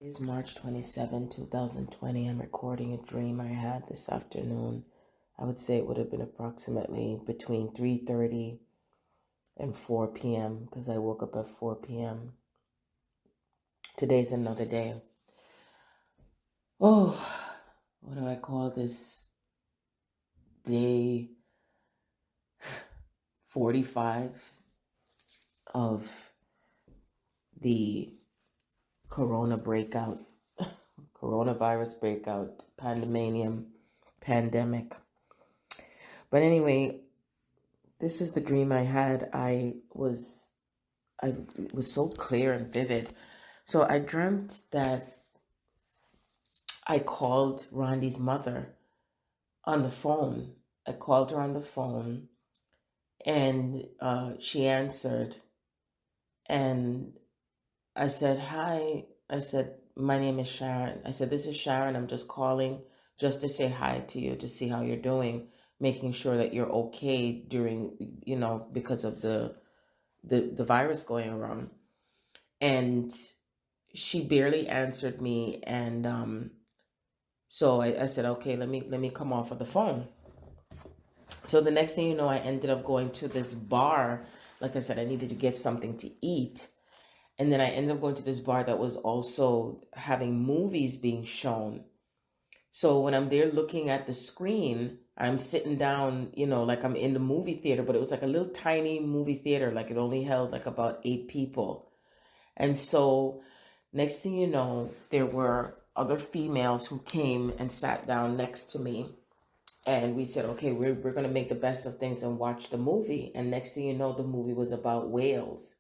It's March 27, 2020. I'm recording a dream I had this afternoon. I would say it would have been approximately between 3:30 and 4 p.m. because I woke up at 4 p.m. Today's another day. Oh, what do I call this? Day 45 of the coronavirus breakout, pandemic. But anyway, this is the dream I had. It was so clear and vivid. So I dreamt that I called Rondy's mother on the phone. I called her on the phone, and she answered, and I said, "Hi." I said, "My name is Sharon." I said, "This is Sharon. I'm just calling just to say hi to you, to see how you're doing, making sure that you're okay during, because of the virus going around." And she barely answered me, and so I said, "Okay, let me come off of the phone." So the next thing you know, I ended up going to this bar. Like I said, I needed to get something to eat. And then I ended up going to this bar that was also having movies being shown. So when I'm there looking at the screen, I'm sitting down, like I'm in the movie theater, but it was like a little tiny movie theater. Like it only held like about 8 people. And so next thing you know, there were other females who came and sat down next to me. And we said, okay, we're going to make the best of things and watch the movie. And next thing you know, the movie was about whales.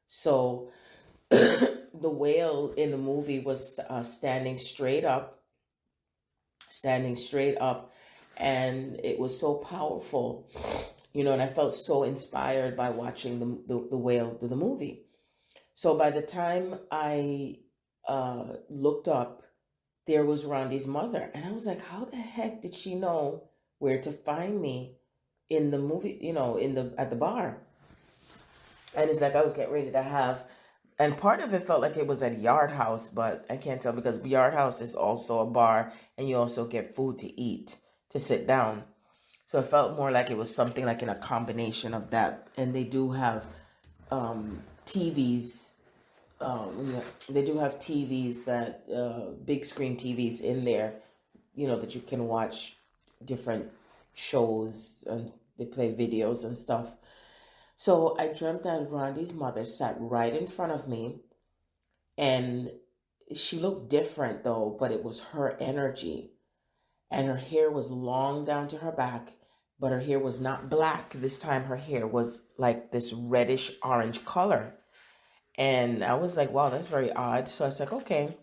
So the whale in the movie was standing straight up, and it was so powerful, and I felt so inspired by watching the whale do the movie. So by the time I looked up, there was Rondy's mother, and I was like, how the heck did she know where to find me in the movie, at the bar? And it's like I was getting ready to have, and part of it felt like it was at Yard House, but I can't tell because Yard House is also a bar, and you also get food to eat, to sit down. So it felt more like it was something like in a combination of that. And they do have TVs. They do have TVs that big screen TVs in there, that you can watch different shows, and they play videos and stuff. So I dreamt that Rondy's mother sat right in front of me, and she looked different though, but it was her energy. And her hair was long down to her back, but her hair was not black. This time her hair was like this reddish orange color. And I was like, wow, that's very odd. So I was like, okay.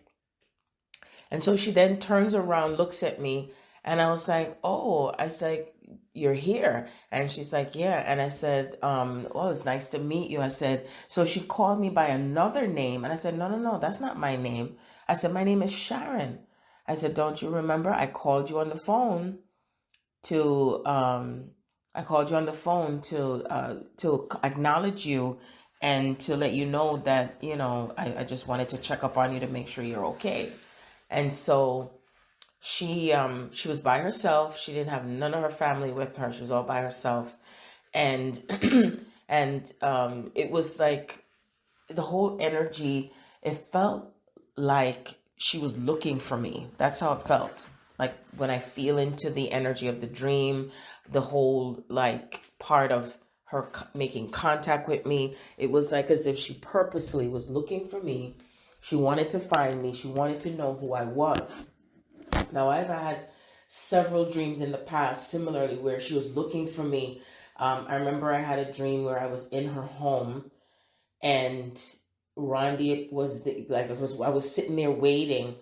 And so she then turns around, looks at me, and I was like, oh, I was like, you're here. And she's like, yeah. And I said, well, it's nice to meet you. I said, so she called me by another name. And I said, no, that's not my name. I said, my name is Sharon. I said, don't you remember? I called you on the phone to acknowledge you and to let you know that, I just wanted to check up on you to make sure you're okay. And so she was by herself. She didn't have none of her family with her. She was all by herself. And and it was like the whole energy, it felt like she was looking for me. That's how it felt. Like when I feel into the energy of the dream, the whole like part of her making contact with me, it was like as if she purposefully was looking for me. She wanted to find me. She wanted to know who I was. Now, I've had several dreams in the past, similarly, where she was looking for me. I remember I had a dream where I was in her home, and Rondy I was sitting there waiting,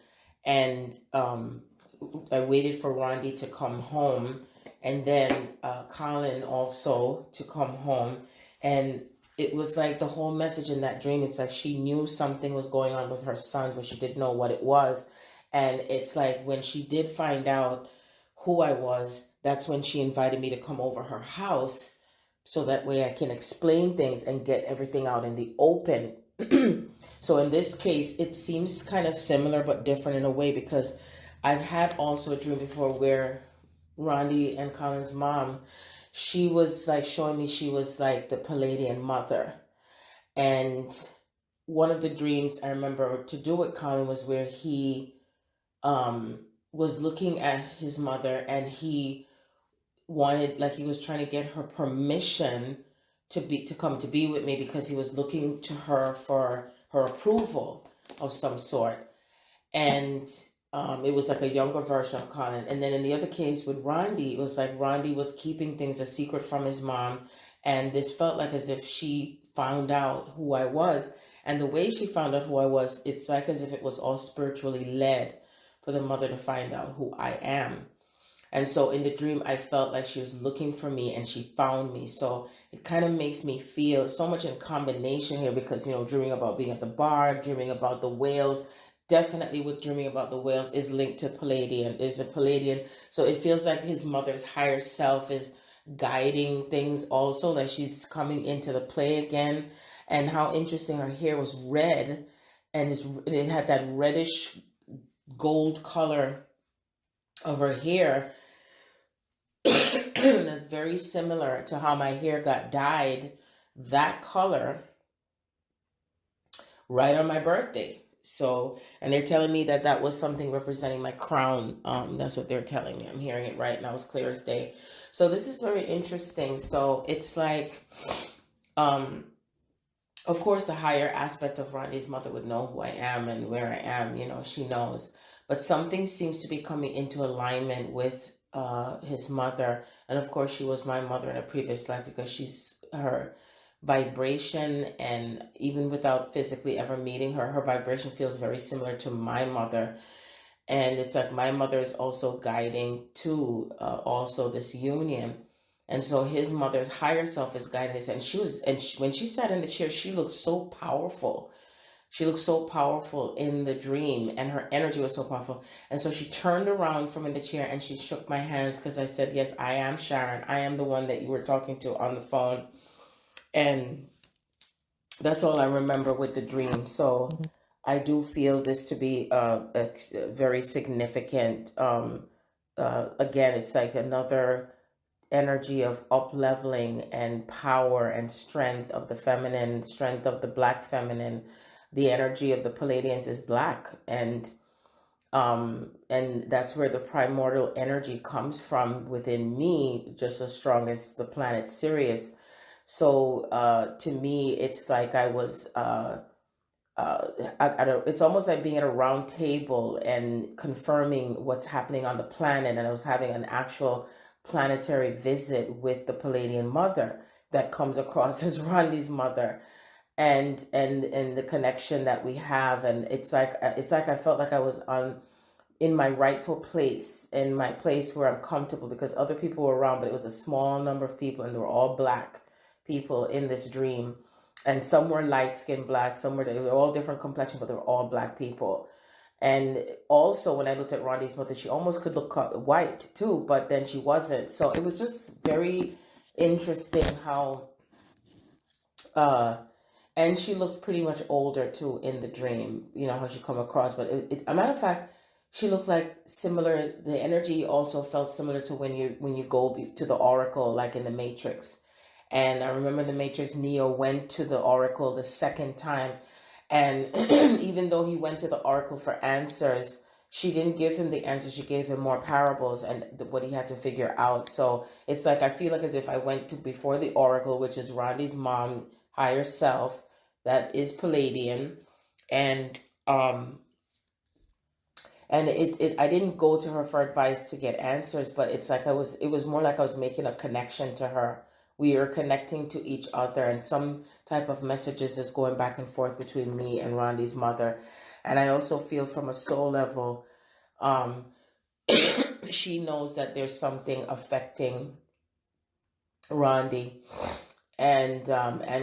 and I waited for Rondy to come home, and then Colin also to come home, and it was like the whole message in that dream. It's like she knew something was going on with her son, but she didn't know what it was. And it's like when she did find out who I was, that's when she invited me to come over her house so that way I can explain things and get everything out in the open So in this case, it seems kind of similar but different in a way, because I've had also a dream before where Rondy and Colin's mom, she was like showing me she was like the Pleaidian Mother. And one of the dreams I remember to do with Colin was where he um, was looking at his mother, and he wanted, like, he was trying to get her permission to come to be with me, because he was looking to her for her approval of some sort. And it was like a younger version of Colin. And then in the other case with Rondy, it was like Rondy was keeping things a secret from his mom, and this felt like as if she found out who I was. And the way she found out who I was, it's like as if it was all spiritually led for the mother to find out who I am. And so in the dream, I felt like she was looking for me and she found me. So it kind of makes me feel so much in combination here, because, dreaming about being at the bar, dreaming about the whales, definitely with dreaming about the whales is linked to Pleaidian. There's a Pleaidian. So it feels like his mother's higher self is guiding things also, like she's coming into the play again. And how interesting, her hair was red, and it had that reddish gold color of her hair. That's very similar to how my hair got dyed that color right on my birthday. So, and they're telling me that that was something representing my crown. That's what they're telling me. I'm hearing it right now, as clear as day. So this is very interesting. So it's like, of course, the higher aspect of Rondy's mother would know who I am and where I am. She knows. But something seems to be coming into alignment with his mother. And of course, she was my mother in a previous life, because she's her vibration, and even without physically ever meeting her, her vibration feels very similar to my mother. And it's like my mother is also guiding to also this union. And so his mother's higher self is guiding this. And when she sat in the chair, she looked so powerful. She looked so powerful in the dream, and her energy was so powerful. And so she turned around from in the chair and she shook my hands, because I said, yes, I am Sharon. I am the one that you were talking to on the phone. And that's all I remember with the dream. So I do feel this to be a very significant, again, it's like another energy of up-leveling and power and strength of the feminine, strength of the Black feminine. The energy of the Pleiadians is Black, and that's where the primordial energy comes from within me, just as strong as the planet Sirius. So to me, it's like I was it's almost like being at a round table and confirming what's happening on the planet. And I was having an actual planetary visit with the Pleaidian Mother that comes across as Rondy's mother, and the connection that we have. And it's like I felt like I was in my rightful place, in my place where I'm comfortable, because other people were around, but it was a small number of people, and they were all Black people in this dream. And some were light-skinned Black, they were all different complexion, but they were all Black people. And also, when I looked at Rondy's mother, she almost could look white too, but then she wasn't. So it was just very interesting how, and she looked pretty much older too in the dream, how she come across. But a matter of fact, she looked like similar. The energy also felt similar to when you go to the Oracle, like in the Matrix. And I remember the Matrix, Neo went to the Oracle the second time. And even though he went to the Oracle for answers, she didn't give him the answers. She gave him more parables and what he had to figure out. So it's like, I feel like as if I went to before the Oracle, which is Rondy's mom, higher self, that is Pleaidian. And I didn't go to her for advice to get answers, but it's like it was more like I was making a connection to her. We are connecting to each other, and some type of messages is going back and forth between me and Rondy's mother. And I also feel from a soul level, she knows that there's something affecting Rondy and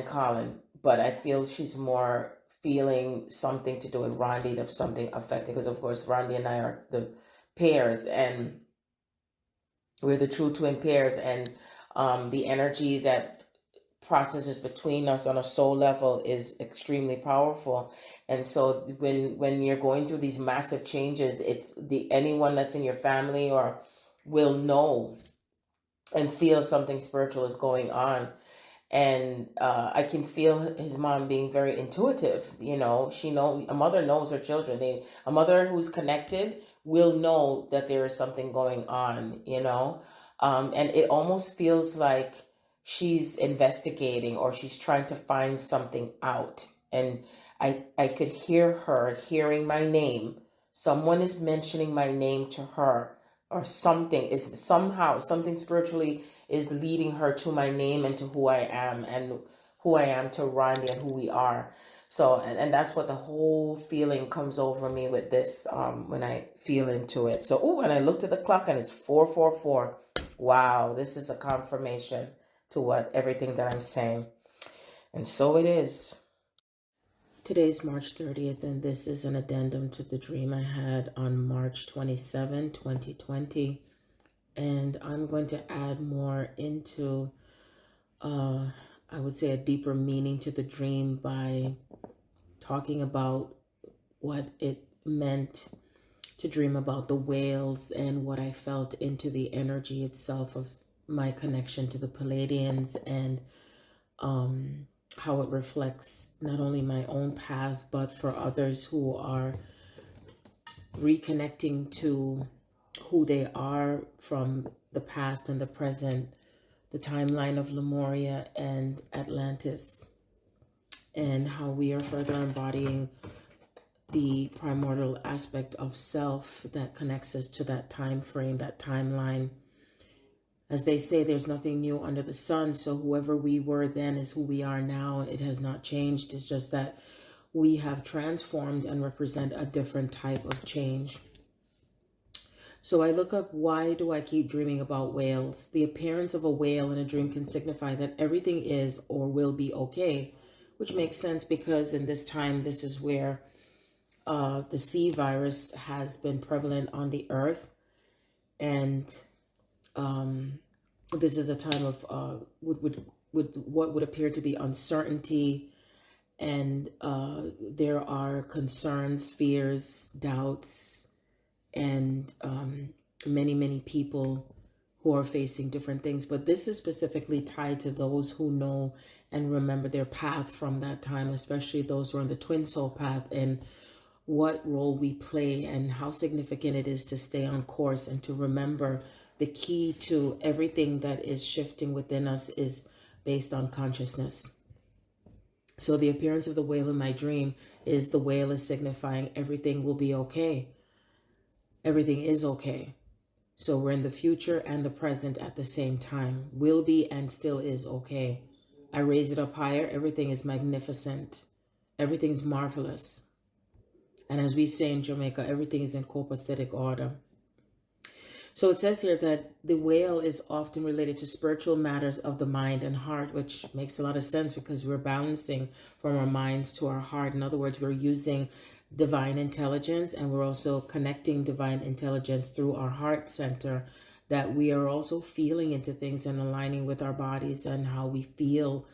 Colin, but I feel she's more feeling something to do with Rondy, there's something affecting, because of course Rondy and I are the pairs, and we're the true twin pairs, and the energy that processes between us on a soul level is extremely powerful. And so when you're going through these massive changes, it's anyone that's in your family or will know and feel something spiritual is going on. And I can feel his mom being very intuitive. A mother knows her children. A mother who's connected will know that there is something going on, and it almost feels like she's investigating or she's trying to find something out. And I could hear her hearing my name. Someone is mentioning my name to her, or something spiritually is leading her to my name and to who I am, and who I am to Rondy, and who we are. So, and that's what the whole feeling comes over me with this, when I feel into it. So, and I looked at the clock and it's 4:44. Wow, this is a confirmation to everything that I'm saying. And so it is. Today's March 30th, and this is an addendum to the dream I had on March 27, 2020. And I'm going to add more into, I would say, a deeper meaning to the dream by talking about what it meant to dream about the whales and what I felt into the energy itself of my connection to the Pleaidians, and how it reflects not only my own path, but for others who are reconnecting to who they are from the past and the present, the timeline of Lemuria and Atlantis, and how we are further embodying the primordial aspect of self that connects us to that time frame, that timeline. As they say, there's nothing new under the sun. So whoever we were then is who we are now. It has not changed. It's just that we have transformed and represent a different type of change. So I look up, why do I keep dreaming about whales? The appearance of a whale in a dream can signify that everything is or will be okay, which makes sense because in this time, this is where the sea virus has been prevalent on the earth. And this is a time of what would appear to be uncertainty, and there are concerns, fears, doubts, and many people who are facing different things. But this is specifically tied to those who know and remember their path from that time, especially those who are on the twin soul path, and what role we play and how significant it is to stay on course and to remember the key to everything that is shifting within us is based on consciousness. So the appearance of the whale in my dream is the whale is signifying everything will be okay. Everything is okay. So we're in the future and the present at the same time. Will be and still is okay. I raise it up higher. Everything is magnificent. Everything's marvelous. And as we say in Jamaica, everything is in copacetic order. So it says here that the whale is often related to spiritual matters of the mind and heart, which makes a lot of sense because we're balancing from our minds to our heart. In other words, we're using divine intelligence, and we're also connecting divine intelligence through our heart center, that we are also feeling into things and aligning with our bodies and how we feel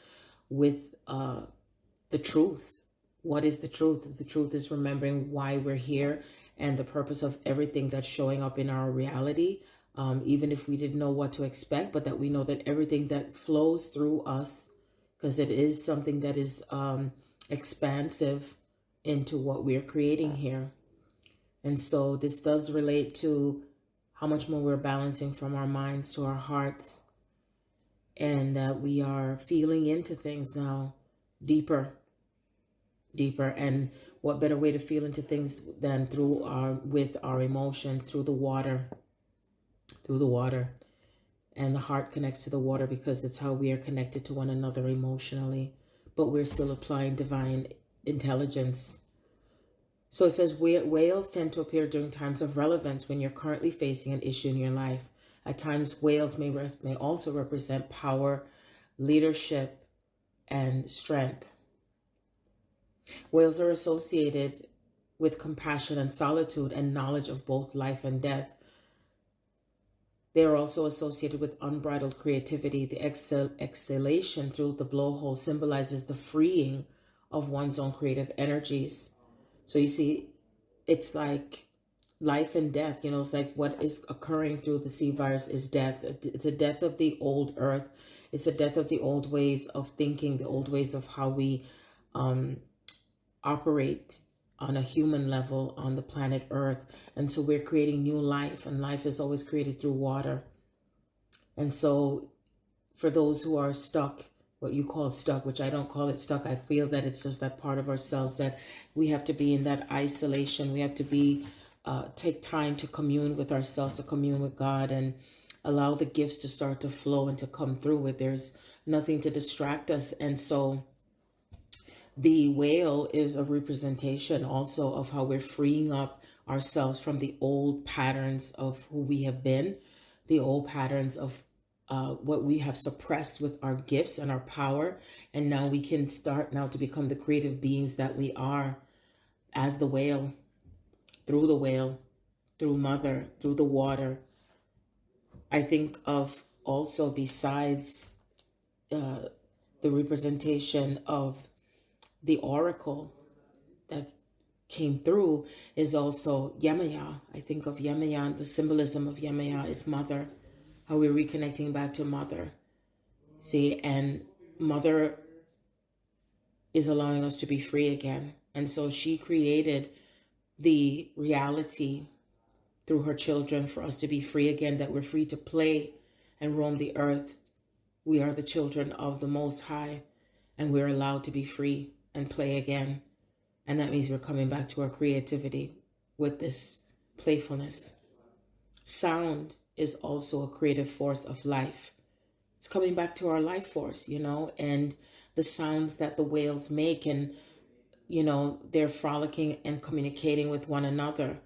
with the truth. What is the truth? The truth is remembering why we're here and the purpose of everything that's showing up in our reality, even if we didn't know what to expect, but that we know that everything that flows through us, because it is something that is expansive into what we're creating here. And so this does relate to how much more we're balancing from our minds to our hearts, and that we are feeling into things now deeper. And what better way to feel into things than with our emotions, through the water. And the heart connects to the water because it's how we are connected to one another emotionally, but we're still applying divine intelligence. So it says whales tend to appear during times of relevance when you're currently facing an issue in your life. At times, whales may also represent power, leadership, and strength. Whales are associated with compassion and solitude and knowledge of both life and death. They are also associated with unbridled creativity. The exhalation through the blowhole symbolizes the freeing of one's own creative energies. So you see, it's like life and death. It's like what is occurring through the C virus is death. It's a death of the old earth. It's a death of the old ways of thinking, the old ways of how we operate on a human level on the planet Earth. And so we're creating new life, and life is always created through water. And so for those who are stuck, what you call stuck, which I don't call it stuck, I feel that it's just that part of ourselves that we have to be in that isolation. We have to be take time to commune with ourselves, to commune with God, and allow the gifts to start to flow and to come through it. There's nothing to distract us. And so the whale is a representation also of how we're freeing up ourselves from the old patterns of who we have been, the old patterns of what we have suppressed with our gifts and our power. And now we can start now to become the creative beings that we are as the whale, through mother, through the water. I think of also, besides the representation of the oracle that came through, is also Yemaya. I think of Yemaya, the symbolism of Yemaya is mother, how we're reconnecting back to mother. See, and mother is allowing us to be free again. And so she created the reality through her children for us to be free again, that we're free to play and roam the earth. We are the children of the Most High, and we're allowed to be free and play again. And that means we're coming back to our creativity with this playfulness. Sound is also a creative force of life. It's coming back to our life force, and the sounds that the whales make, and, they're frolicking and communicating with one another.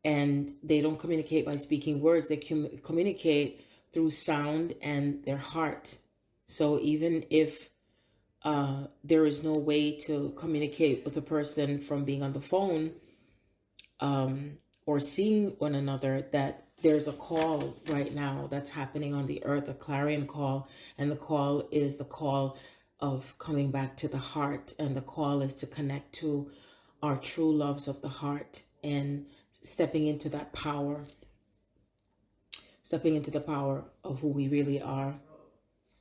And they don't communicate by speaking words. They communicate through sound and their heart. So even if there is no way to communicate with a person from being on the phone or seeing one another, that there's a call right now that's happening on the earth, a clarion call. And the call is the call of coming back to the heart. And the call is to connect to our true loves of the heart and stepping into that power, stepping into the power of who we really are,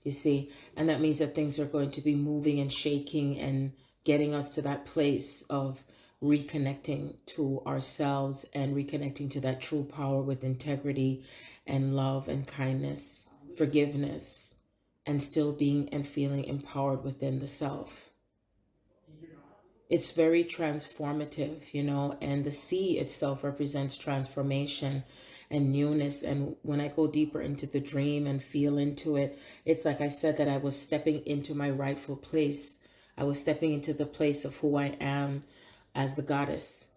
you see. And that means that things are going to be moving and shaking and getting us to that place of reconnecting to ourselves and reconnecting to that true power with integrity and love and kindness, forgiveness, and still being and feeling empowered within the self. It's very transformative, and the sea itself represents transformation and newness. And when I go deeper into the dream and feel into it, it's like I said, that I was stepping into my rightful place. I was stepping into the place of who I am as the goddess.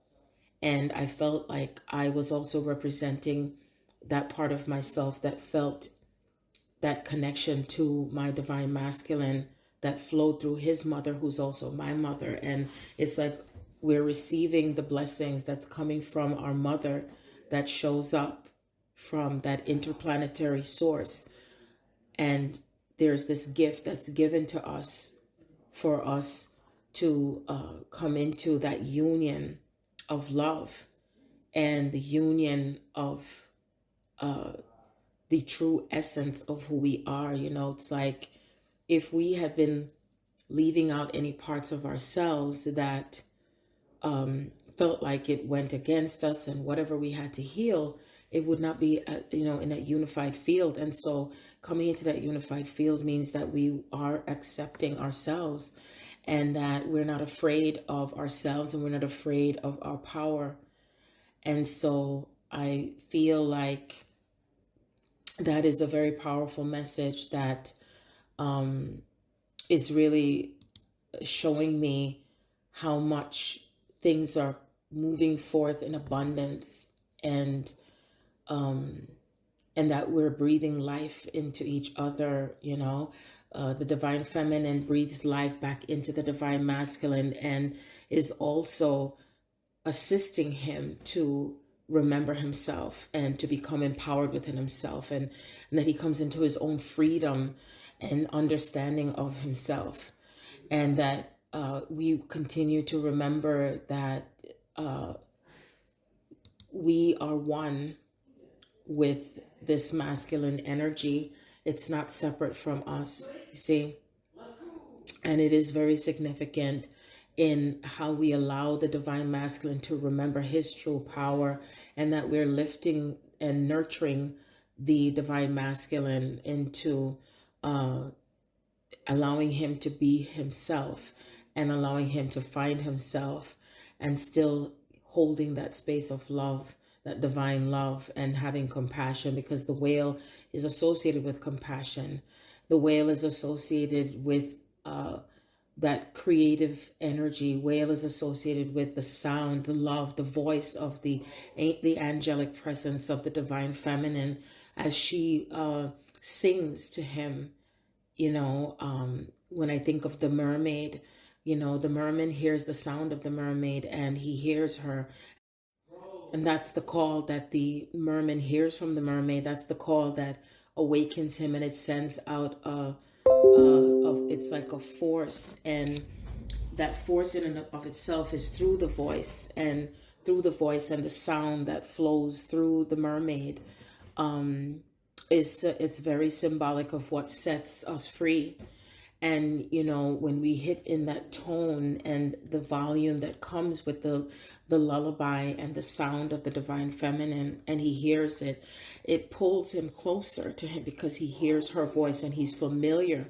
And I felt like I was also representing that part of myself that felt that connection to my divine masculine that flowed through his mother, who's also my mother. And it's like we're receiving the blessings that's coming from our mother that shows up from that interplanetary source. And there's this gift that's given to us for us to come into that union of love and the union of the true essence of who we are. It's like if we had been leaving out any parts of ourselves that felt like it went against us and whatever we had to heal, it would not be, in that unified field. And so coming into that unified field means that we are accepting ourselves and that we're not afraid of ourselves and we're not afraid of our power. And so I feel like that is a very powerful message that is really showing me how much things are moving forth in abundance, and that we're breathing life into each other. The divine feminine breathes life back into the divine masculine and is also assisting him to remember himself and to become empowered within himself, and that he comes into his own freedom and understanding of himself, and that we continue to remember that we are one with this masculine energy. It's not separate from us, you see. And it is very significant in how we allow the divine masculine to remember his true power, and that we're lifting and nurturing the divine masculine into allowing him to be himself and allowing him to find himself, and still holding that space of love, that divine love, and having compassion, because the whale is associated with compassion. The whale is associated with that creative energy. Whale is associated with the sound, the love, the voice of the angelic presence of the divine feminine as she sings to him. You know, when I think of the mermaid, you know, the merman hears the sound of the mermaid and he hears her. And that's the call that the merman hears from the mermaid. That's the call that awakens him, and it sends out it's like a force, and that force in and of itself is through the voice, and the sound that flows through the mermaid. It's very symbolic of what sets us free. And, you know, when we hit in that tone and the volume that comes with the lullaby and the sound of the divine feminine, and he hears it, it pulls him closer to him because he hears her voice and he's familiar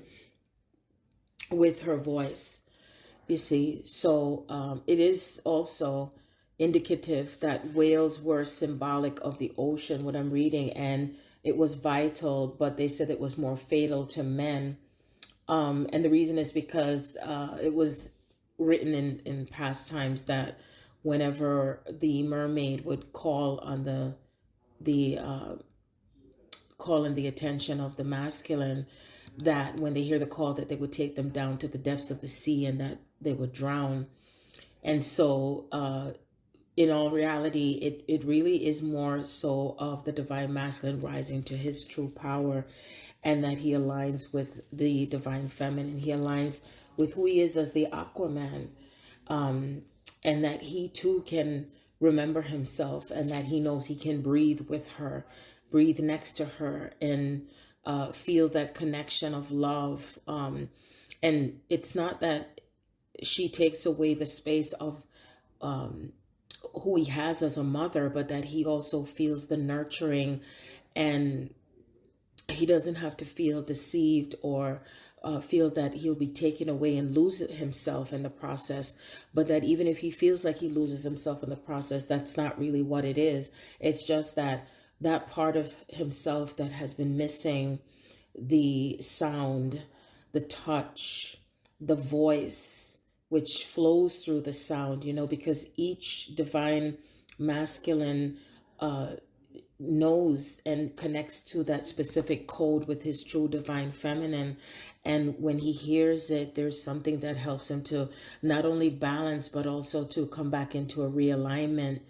with her voice, you see. So it is also indicative that whales were symbolic of the ocean, what I'm reading, and it was vital, but they said it was more fatal to men. And the reason is because it was written in past times that whenever the mermaid would call on the attention of the masculine, that when they hear the call, that they would take them down to the depths of the sea and that they would drown. And so in all reality, it really is more so of the divine masculine rising to his true power, and that he aligns with the divine feminine. He aligns with who he is as the Aquaman, and that he too can remember himself, and that he knows he can breathe with her, breathe next to her, and feel that connection of love. And it's not that she takes away the space of who he has as a mother, but that he also feels the nurturing, and he doesn't have to feel deceived or feel that he'll be taken away and lose himself in the process. But that even if he feels like he loses himself in the process, that's not really what it is. It's just that part of himself that has been missing, the sound, the touch, the voice, which flows through the sound, you know, because each divine masculine knows and connects to that specific code with his true divine feminine. And when he hears it, there's something that helps him to not only balance, but also to come back into a realignment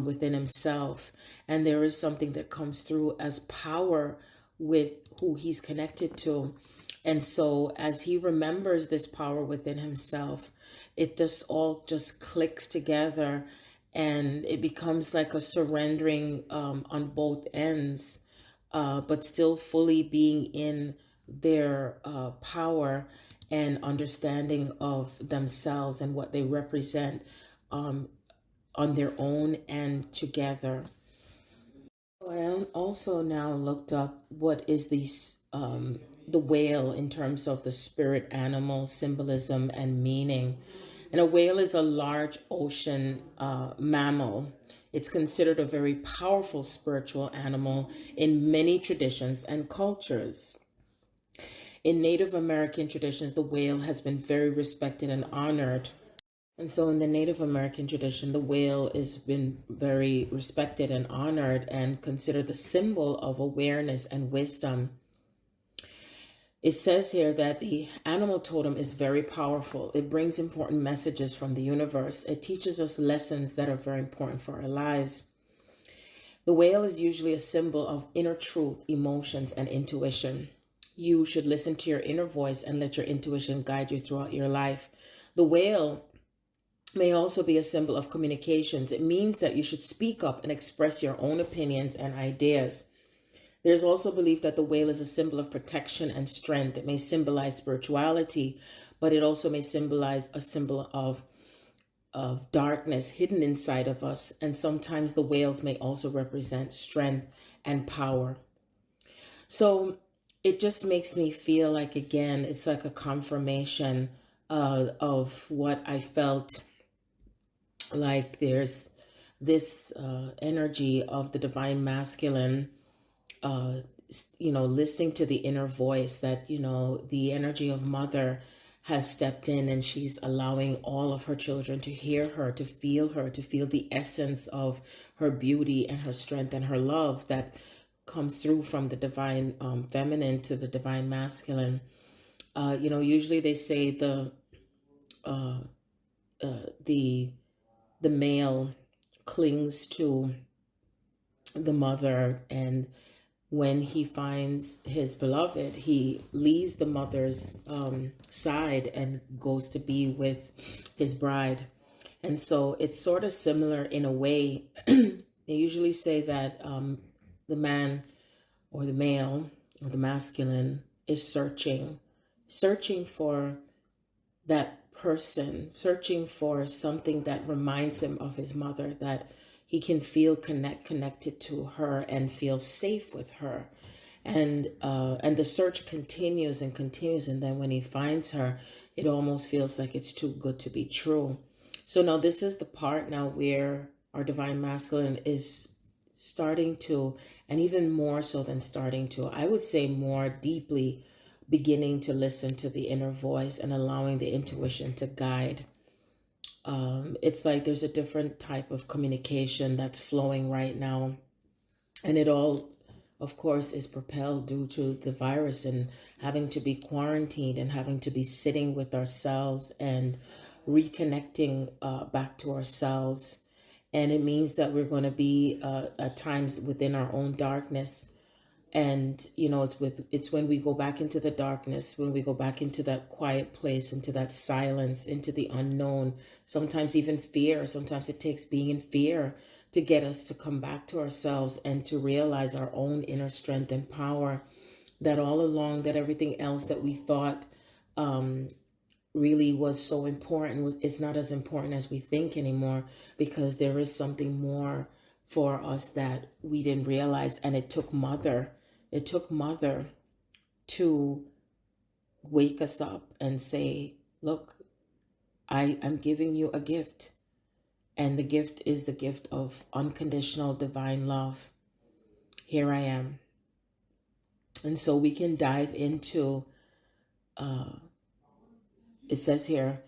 within himself. And there is something that comes through as power with who he's connected to. And so as he remembers this power within himself, it just all just clicks together, and it becomes like a surrendering on both ends, but still fully being in their power and understanding of themselves and what they represent on their own and together. I also now looked up what is the whale in terms of the spirit animal symbolism and meaning. And a whale is a large ocean mammal. It's considered a very powerful spiritual animal in many traditions and cultures. In Native American traditions, the whale has been very respected and honored. And so in the Native American tradition, the whale has been very respected and honored and considered the symbol of awareness and wisdom. It says here that the animal totem is very powerful. It brings important messages from the universe. It teaches us lessons that are very important for our lives. The whale is usually a symbol of inner truth, emotions, and intuition. You should listen to your inner voice and let your intuition guide you throughout your life. The whale may also be a symbol of communications. It means that you should speak up and express your own opinions and ideas. There's also belief that the whale is a symbol of protection and strength. It may symbolize spirituality, but it also may symbolize a symbol of darkness hidden inside of us. And sometimes the whales may also represent strength and power. So it just makes me feel like, again, it's like a confirmation of what I felt like. There's this energy of the divine masculine, listening to the inner voice, that, the energy of mother has stepped in, and she's allowing all of her children to hear her, to feel the essence of her beauty and her strength and her love that comes through from the divine feminine to the divine masculine. Usually they say uh, the male clings to the mother, and when he finds his beloved, he leaves the mother's side and goes to be with his bride. And so it's sort of similar in a way. They usually say that the man or the male or the masculine is searching for that person, searching for something that reminds him of his mother, that he can feel connected to her and feel safe with her. And the search continues and continues. And then when he finds her, it almost feels like it's too good to be true. So now this is the part now where our divine masculine is starting to, and even more so than starting to, I would say more deeply, beginning to listen to the inner voice and allowing the intuition to guide. It's like there's a different type of communication that's flowing right now. And it all, of course, is propelled due to the virus and having to be quarantined and having to be sitting with ourselves and reconnecting back to ourselves. And it means that we're going to be at times within our own darkness. And, it's when we go back into the darkness, when we go back into that quiet place, into that silence, into the unknown, sometimes even fear. Sometimes it takes being in fear to get us to come back to ourselves and to realize our own inner strength and power, that all along, that everything else that we thought really was so important, it's not as important as we think anymore, because there is something more for us that we didn't realize. And it took mother to wake us up and say, look, I'm giving you a gift. And the gift is the gift of unconditional divine love. Here I am. And so we can dive into, it says here,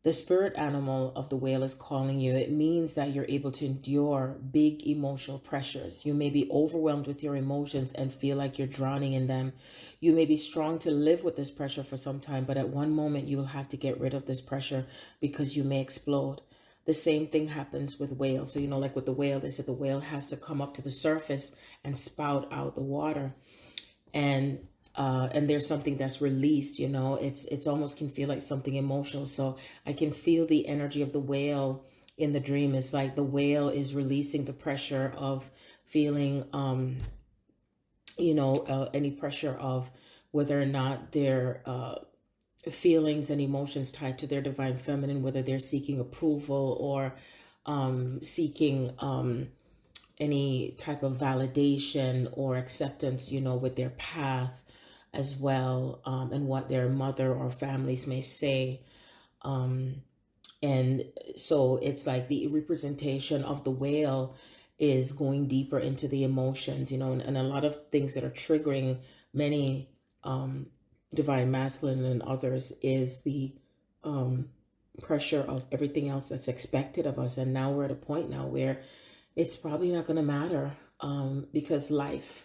the spirit animal of the whale is calling you. It means that you're able to endure big emotional pressures. You may be overwhelmed with your emotions and feel like you're drowning in them. You may be strong to live with this pressure for some time, but at one moment you will have to get rid of this pressure because you may explode. The same thing happens with whales. So, like with the whale, they said the whale has to come up to the surface and spout out the water. And there's something that's released, it's almost can feel like something emotional. So I can feel the energy of the whale in the dream. It's like the whale is releasing the pressure of feeling, any pressure of whether or not their feelings and emotions tied to their divine feminine, whether they're seeking approval or seeking any type of validation or acceptance, with their path as well, and what their mother or families may say. And so it's like the representation of the whale is going deeper into the emotions, and a lot of things that are triggering many divine masculine and others is the pressure of everything else that's expected of us. And now we're at a point now where it's probably not going to matter, because life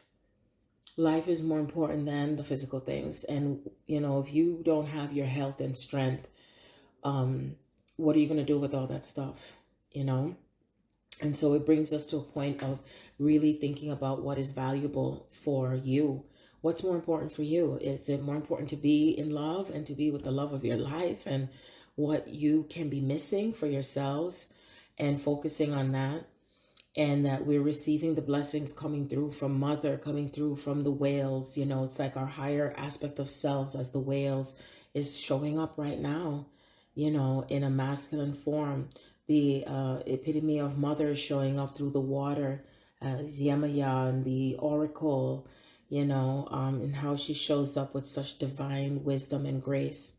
is more important than the physical things. And, if you don't have your health and strength, what are you going to do with all that stuff, And so it brings us to a point of really thinking about what is valuable for you. What's more important for you? Is it more important to be in love and to be with the love of your life, and what you can be missing for yourselves, and focusing on that? And that we're receiving the blessings coming through from Mother, coming through from the whales. You know, it's like our higher aspect of selves as the whales is showing up right now, you know, in a masculine form. The epitome of Mother is showing up through the water as Yemaya and the oracle, you know, and how she shows up with such divine wisdom and grace.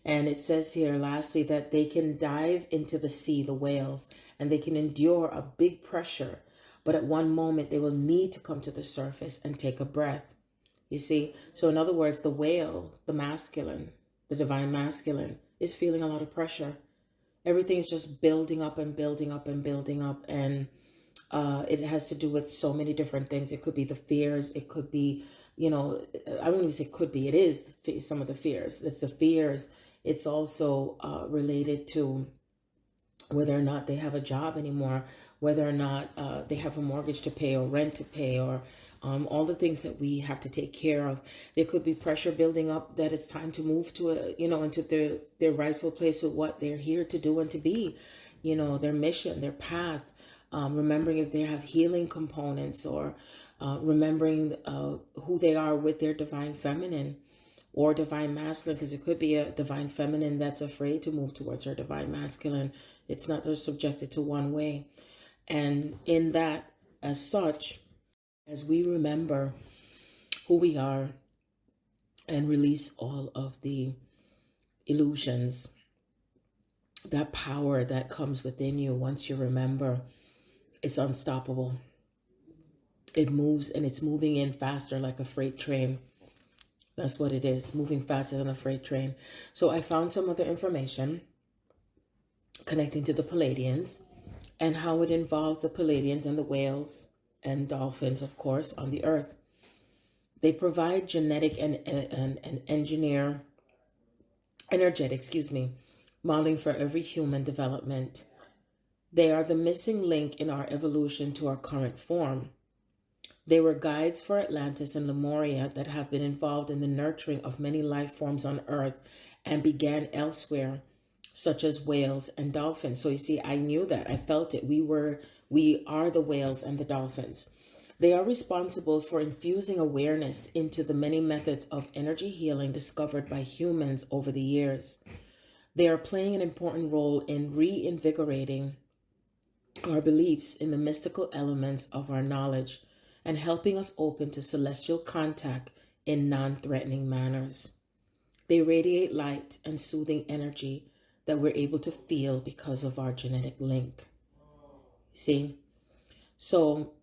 And it says here, lastly, that they can dive into the sea, the whales, and they can endure a big pressure. But at one moment, they will need to come to the surface and take a breath. You see? So in other words, the whale, the masculine, the divine masculine, is feeling a lot of pressure. Everything is just building up and building up and building up. And it has to do with so many different things. It could be the fears. It could be, you know, I wouldn't even say could be. It is some of the fears. It's the fears. It's also related to whether or not they have a job anymore, whether or not they have a mortgage to pay or rent to pay, or all the things that we have to take care of. There could be pressure building up that it's time to move to a, you know, into their rightful place with what they're here to do and to be, you know, their mission, their path. Remembering if they have healing components, or remembering who they are with their divine feminine or divine masculine, because it could be a divine feminine that's afraid to move towards her divine masculine. It's not just subjected to one way. And in that, as such, as we remember who we are and release all of the illusions, that power that comes within you, once you remember, it's unstoppable. It moves, and it's moving in faster like a freight train. That's what it is, moving faster than a freight train. So I found some other information connecting to the Pleaidians and how it involves the Pleaidians and the whales and dolphins, of course, on the earth. They provide genetic and energetic, modeling for every human development. They are the missing link in our evolution to our current form. They were guides for Atlantis and Lemuria that have been involved in the nurturing of many life forms on Earth and began elsewhere, such as whales and dolphins. So you see, I knew that. I felt it. We are the whales and the dolphins. They are responsible for infusing awareness into the many methods of energy healing discovered by humans over the years. They are playing an important role in reinvigorating our beliefs in the mystical elements of our knowledge and helping us open to celestial contact in non-threatening manners. They radiate light and soothing energy that we're able to feel because of our genetic link. See? So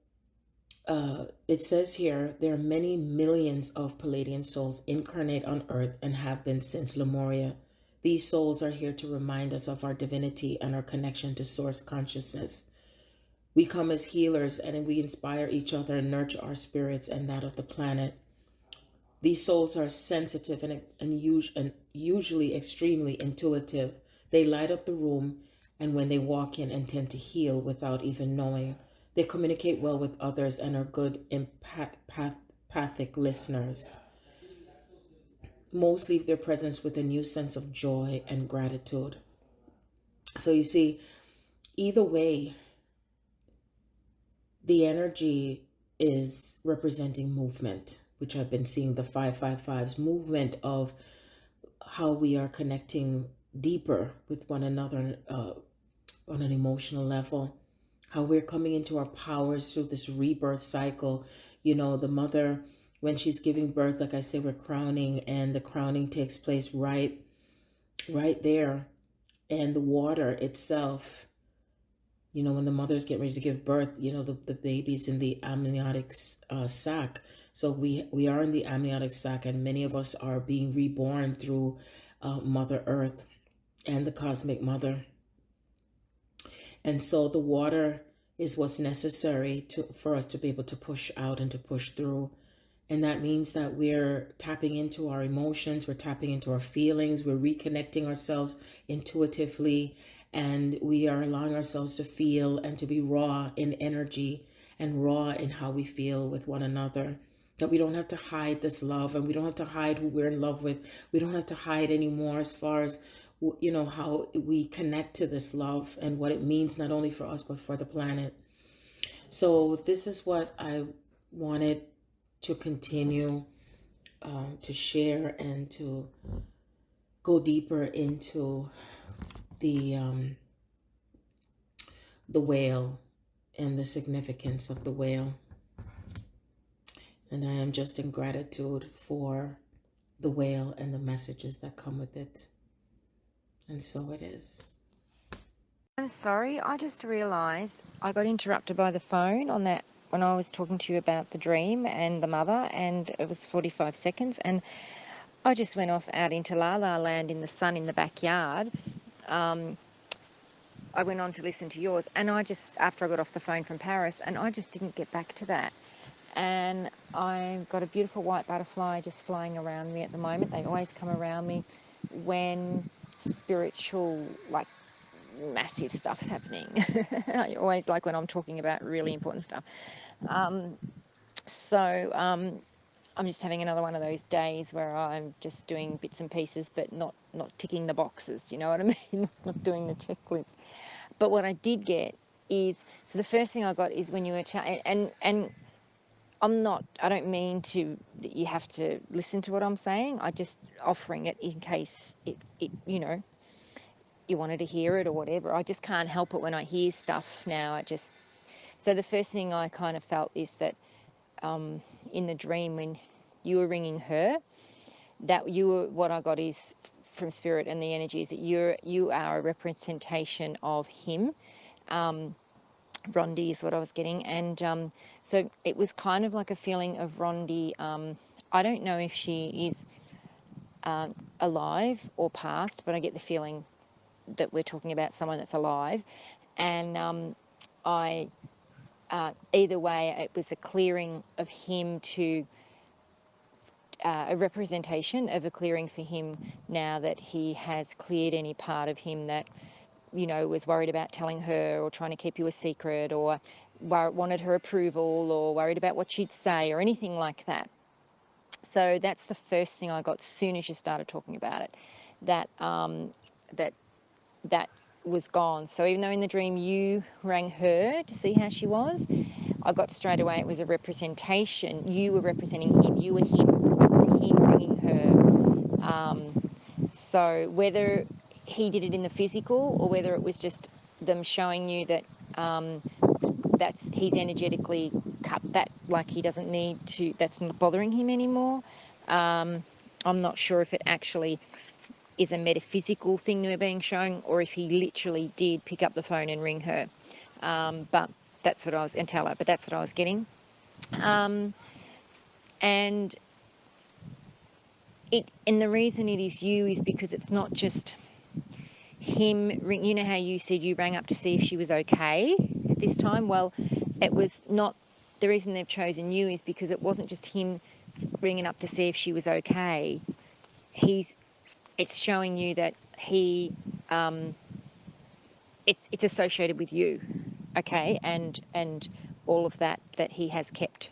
it says here, there are many millions of Pleaidian souls incarnate on Earth and have been since Lemuria. These souls are here to remind us of our divinity and our connection to source consciousness. We come as healers, and we inspire each other and nurture our spirits and that of the planet. These souls are sensitive and usually extremely intuitive. They light up the room, and when they walk in and tend to heal without even knowing. They communicate well with others and are good empathic listeners. Most leave their presence with a new sense of joy and gratitude. So you see, either way, the energy is representing movement, which I've been seeing the 555's movement of how we are connecting deeper with one another on an emotional level, how we're coming into our powers through this rebirth cycle. You know, the mother, when she's giving birth, like I say, we're crowning, and the crowning takes place right there. And the water itself, you know, when the mother's getting ready to give birth, you know, the baby's in the amniotic sac. So we are in the amniotic sac, and many of us are being reborn through Mother Earth and the Cosmic Mother. And so the water is what's necessary for us to be able to push out and to push through. And that means that we're tapping into our emotions, we're tapping into our feelings, we're reconnecting ourselves intuitively, And we are allowing ourselves to feel and to be raw in energy and raw in how we feel with one another. That we don't have to hide this love, and we don't have to hide who we're in love with. We don't have to hide anymore as far as, you know, how we connect to this love and what it means not only for us but for the planet. So this is what I wanted to continue to share and to go deeper into the whale and the significance of the whale. And I am just in gratitude for the whale and the messages that come with it. And so it is. I'm sorry, I just realised I got interrupted by the phone on that when I was talking to you about the dream and the mother, and it was 45 seconds, and I just went off out into La La Land in the sun in the backyard. I went on to listen to yours, and after I got off the phone from Paris, and I just didn't get back to that. And I've got a beautiful white butterfly just flying around me at the moment. They always come around me when spiritual, like, massive stuff's happening. I always like when I'm talking about really important stuff. I'm just having another one of those days where I'm just doing bits and pieces, but not ticking the boxes. Do you know what I mean? Not doing the checklist. But what I did get is, so the first thing I got is when you were and I don't mean that you have to listen to what I'm saying. I just offering it in case it you know, you wanted to hear it or whatever. I just can't help it when I hear stuff now. So the first thing I kind of felt is that in the dream when you were ringing her, that what I got is from spirit and the energy is that you are a representation of him. Rondy is what I was getting, and so it was kind of like a feeling of Rondy. I don't know if she is alive or past, but I get the feeling that we're talking about someone that's alive, and either way, it was a clearing of him to a representation of a clearing for him now that he has cleared any part of him that, you know, was worried about telling her or trying to keep you a secret or wanted her approval or worried about what she'd say or anything like that. So that's the first thing I got as soon as you started talking about it, that was gone. So even though in the dream you rang her to see how she was, I got straight away it was a representation. You were representing him. You were him. It was him ringing her. So whether he did it in the physical or whether it was just them showing you that he's energetically cut that, like he doesn't need to, that's not bothering him anymore. I'm not sure if it actually is a metaphysical thing we're being shown or if he literally did pick up the phone and ring her. But that's what I was, and tell her, but that's what I was getting. And the reason it is you is because it's not just him ring. You know how you said you rang up to see if she was okay at this time? Well, it was not. The reason they've chosen you is because it wasn't just him ringing up to see if she was okay. It's showing you that he, it's associated with you, okay, and all of that he has kept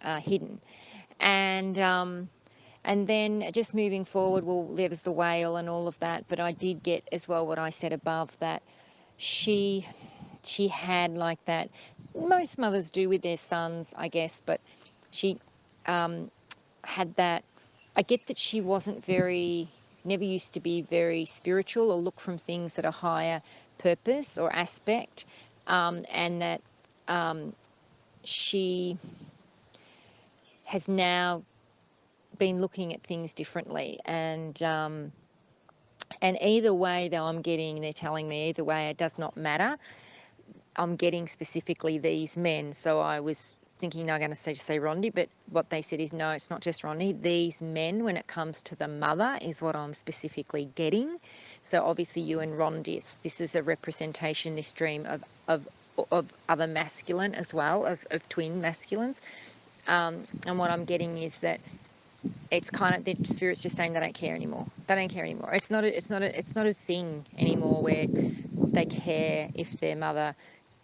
hidden, and then just moving forward, well, there was the whale and all of that, but I did get as well what I said above, that she had like that. Most mothers do with their sons, I guess, but she had that. I get that she never used to be very spiritual or look from things that are higher purpose or aspect, and that she has now been looking at things differently, and either way, though, they're telling me either way, it does not matter. I'm getting specifically these men, so I was thinking I'm going to say Rondy, but what they said is no, it's not just Rondy. These men, when it comes to the mother, is what I'm specifically getting. So obviously you and Rondy, this is a representation, this dream of other masculine as well, of twin masculines. And what I'm getting is that it's kind of, the spirit's just saying they don't care anymore. They don't care anymore. It's not a thing anymore where they care if their mother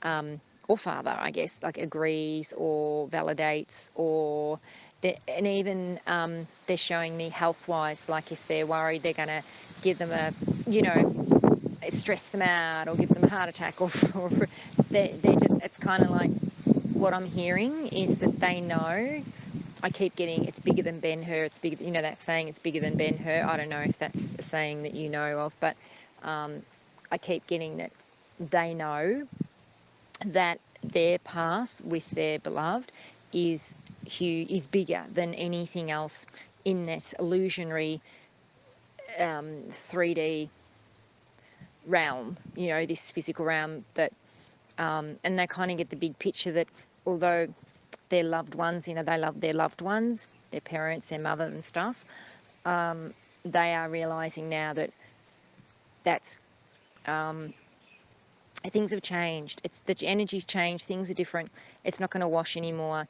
or father, I guess, like agrees or validates, or and even they're showing me health-wise, like if they're worried they're going to give them a, stress them out or give them a heart attack, or they're just, it's kind of like what I'm hearing is that they know. I keep getting, it's bigger than Ben-Hur, it's bigger, that saying, it's bigger than Ben-Hur. I don't know if that's a saying that you know of, but I keep getting that they know that their path with their beloved is bigger than anything else in this illusionary 3D realm, this physical realm, that and they kind of get the big picture that although their loved ones, they love their loved ones, their parents, their mother and stuff, they are realizing now that that's things have changed. It's the energy's changed. Things are different. It's not going to wash anymore.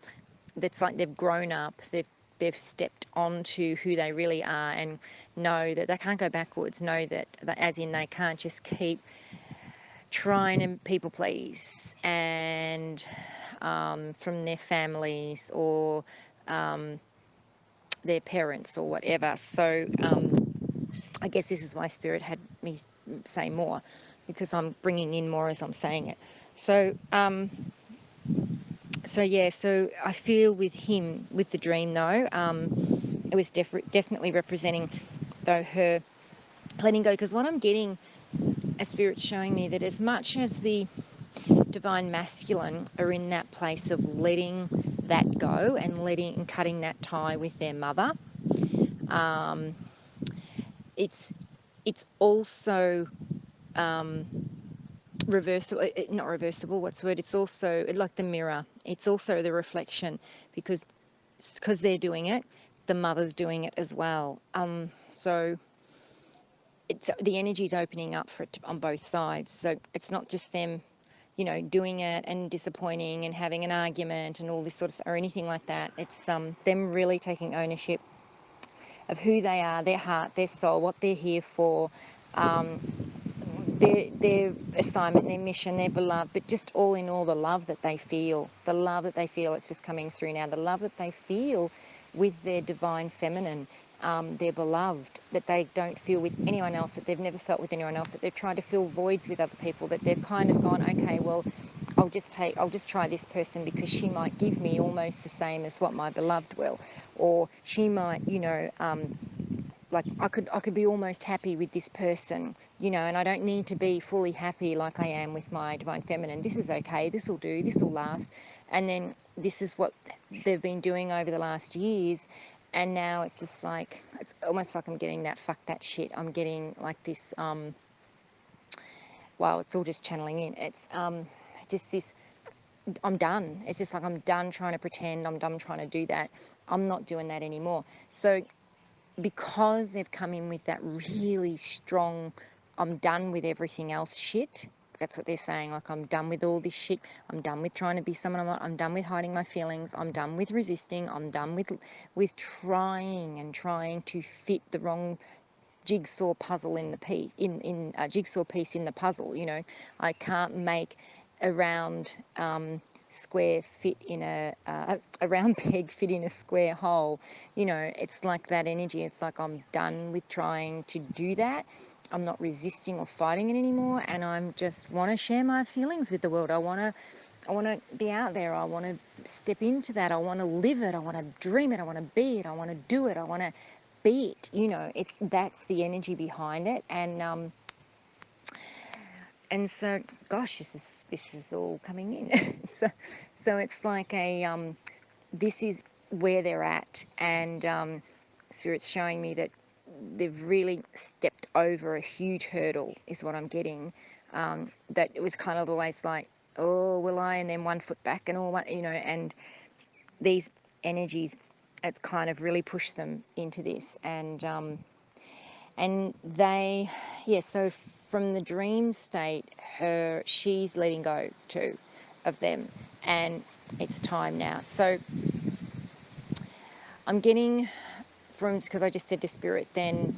It's like they've grown up. They've stepped onto who they really are, and know that they can't go backwards. Know that as in they can't just keep trying to people please and from their families or their parents or whatever. So I guess this is why Spirit had me say more, because I'm bringing in more as I'm saying it. So so I feel with him, with the dream though, it was definitely representing though her letting go, because what I'm getting, a Spirit's showing me that as much as the divine masculine are in that place of letting that go and cutting that tie with their mother, it's also reversible, not reversible, what's the word? It's also like the mirror. It's also the reflection, because they're doing it, the mother's doing it as well. So it's the energy's opening up for it on both sides. So it's not just them, doing it and disappointing and having an argument and all this sort of stuff or anything like that. It's them really taking ownership of who they are, their heart, their soul, what they're here for, their assignment, their mission, their beloved, but just all in all, the love that they feel, it's just coming through now, the love that they feel with their divine feminine, their beloved, that they don't feel with anyone else, that they've never felt with anyone else, that they've tried to fill voids with other people, that they've kind of gone, okay, well, I'll just try this person because she might give me almost the same as what my beloved will, or she might, like I could be almost happy with this person, and I don't need to be fully happy like I am with my divine feminine. This is okay, this will do, this will last. And then this is what they've been doing over the last years, and now it's just like, it's almost like I'm getting that fuck that shit. I'm getting like this, well, it's all just channeling in. It's just this, I'm done. It's just like I'm done trying to pretend, I'm done trying to do that. I'm not doing that anymore. So because they've come in with that really strong, I'm done with everything else shit. That's what they're saying. Like, I'm done with all this shit. I'm done with trying to be someone I'm not. I'm done with hiding my feelings. I'm done with resisting. I'm done with trying to fit the wrong jigsaw puzzle in the piece, in a jigsaw piece in the puzzle. I can't make a round square fit in a round peg fit in a square hole. It's like that energy. It's like I'm done with trying to do that. I'm not resisting or fighting it anymore, and I'm just want to share my feelings with the world. I want to be out there. I want to step into that. I want to live it. I want to dream it. I want to be it. I want to do it. I want to be it. That's the energy behind it, and so, gosh, this is all coming in. so it's like this is where they're at, and Spirit's showing me that they've really stepped over a huge hurdle, is what I'm getting. That it was kind of always like, oh, will I? And then 1 foot back and all that, and these energies, it's kind of really pushed them into this, and they, so from the dream state, she's letting go too of them, and it's time now. So I'm getting because I just said to Spirit, then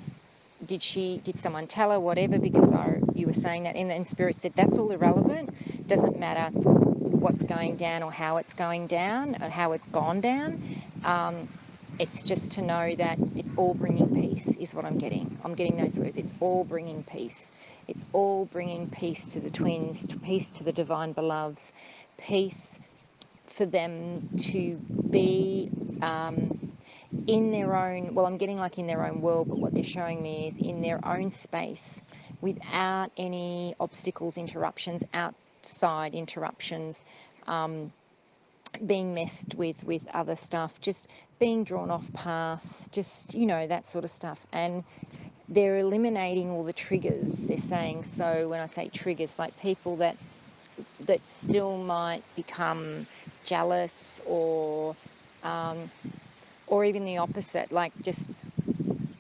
did someone tell her, whatever, because you were saying that, and Spirit said that's all irrelevant. Doesn't matter what's going down or how it's going down or how it's gone down. It's just to know that it's all bringing peace is what I'm getting. I'm getting those words. It's all bringing peace. It's all bringing peace to the twins, peace to the divine beloveds, peace for them to be in their own, well, I'm getting like in their own world, but what they're showing me is in their own space without any obstacles, interruptions, outside interruptions, being messed with other stuff, just being drawn off path, just, you know, that sort of stuff. And they're eliminating all the triggers, they're saying. So when I say triggers, like people that still might become jealous or even the opposite, like just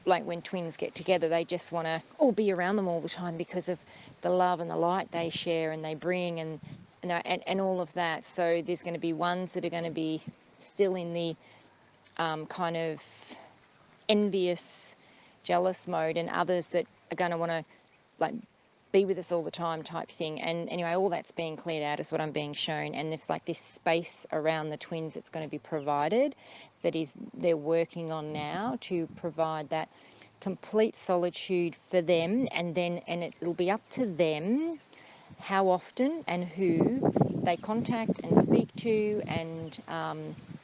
like when twins get together, they just want to all be around them all the time because of the love and the light they share and they bring and all of that. So there's going to be ones that are going to be still in the kind of envious, jealous mode, and others that are going to want to like be with us all the time type thing. And anyway, all that's being cleared out is what I'm being shown. And there's like this space around the twins that's going to be provided, that is they're working on now to provide that complete solitude for them. And it'll be up to them how often and who they contact and speak to and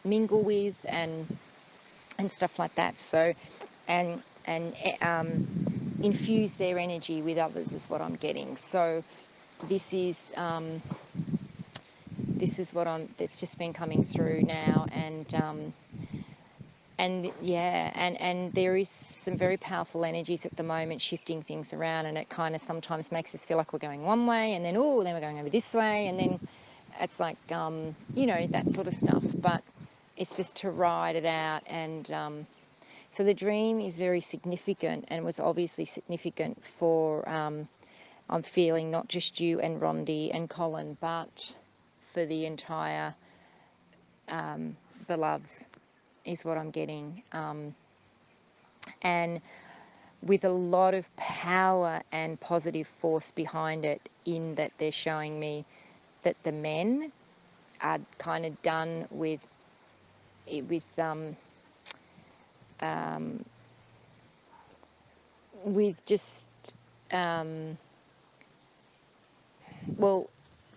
mingle with and stuff like that. So and infuse their energy with others is what I'm getting. So this is what that's just been coming through now, and there is some very powerful energies at the moment shifting things around, and it kind of sometimes makes us feel like we're going one way, and then then we're going over this way, and then it's like you know, that sort of stuff. But it's just to ride it out. And so the dream is very significant, and was obviously significant for, I'm feeling, not just you and Rondy and Colin, but for the entire beloveds, is what I'm getting. And with a lot of power and positive force behind it, in that they're showing me that the men are kind of done with just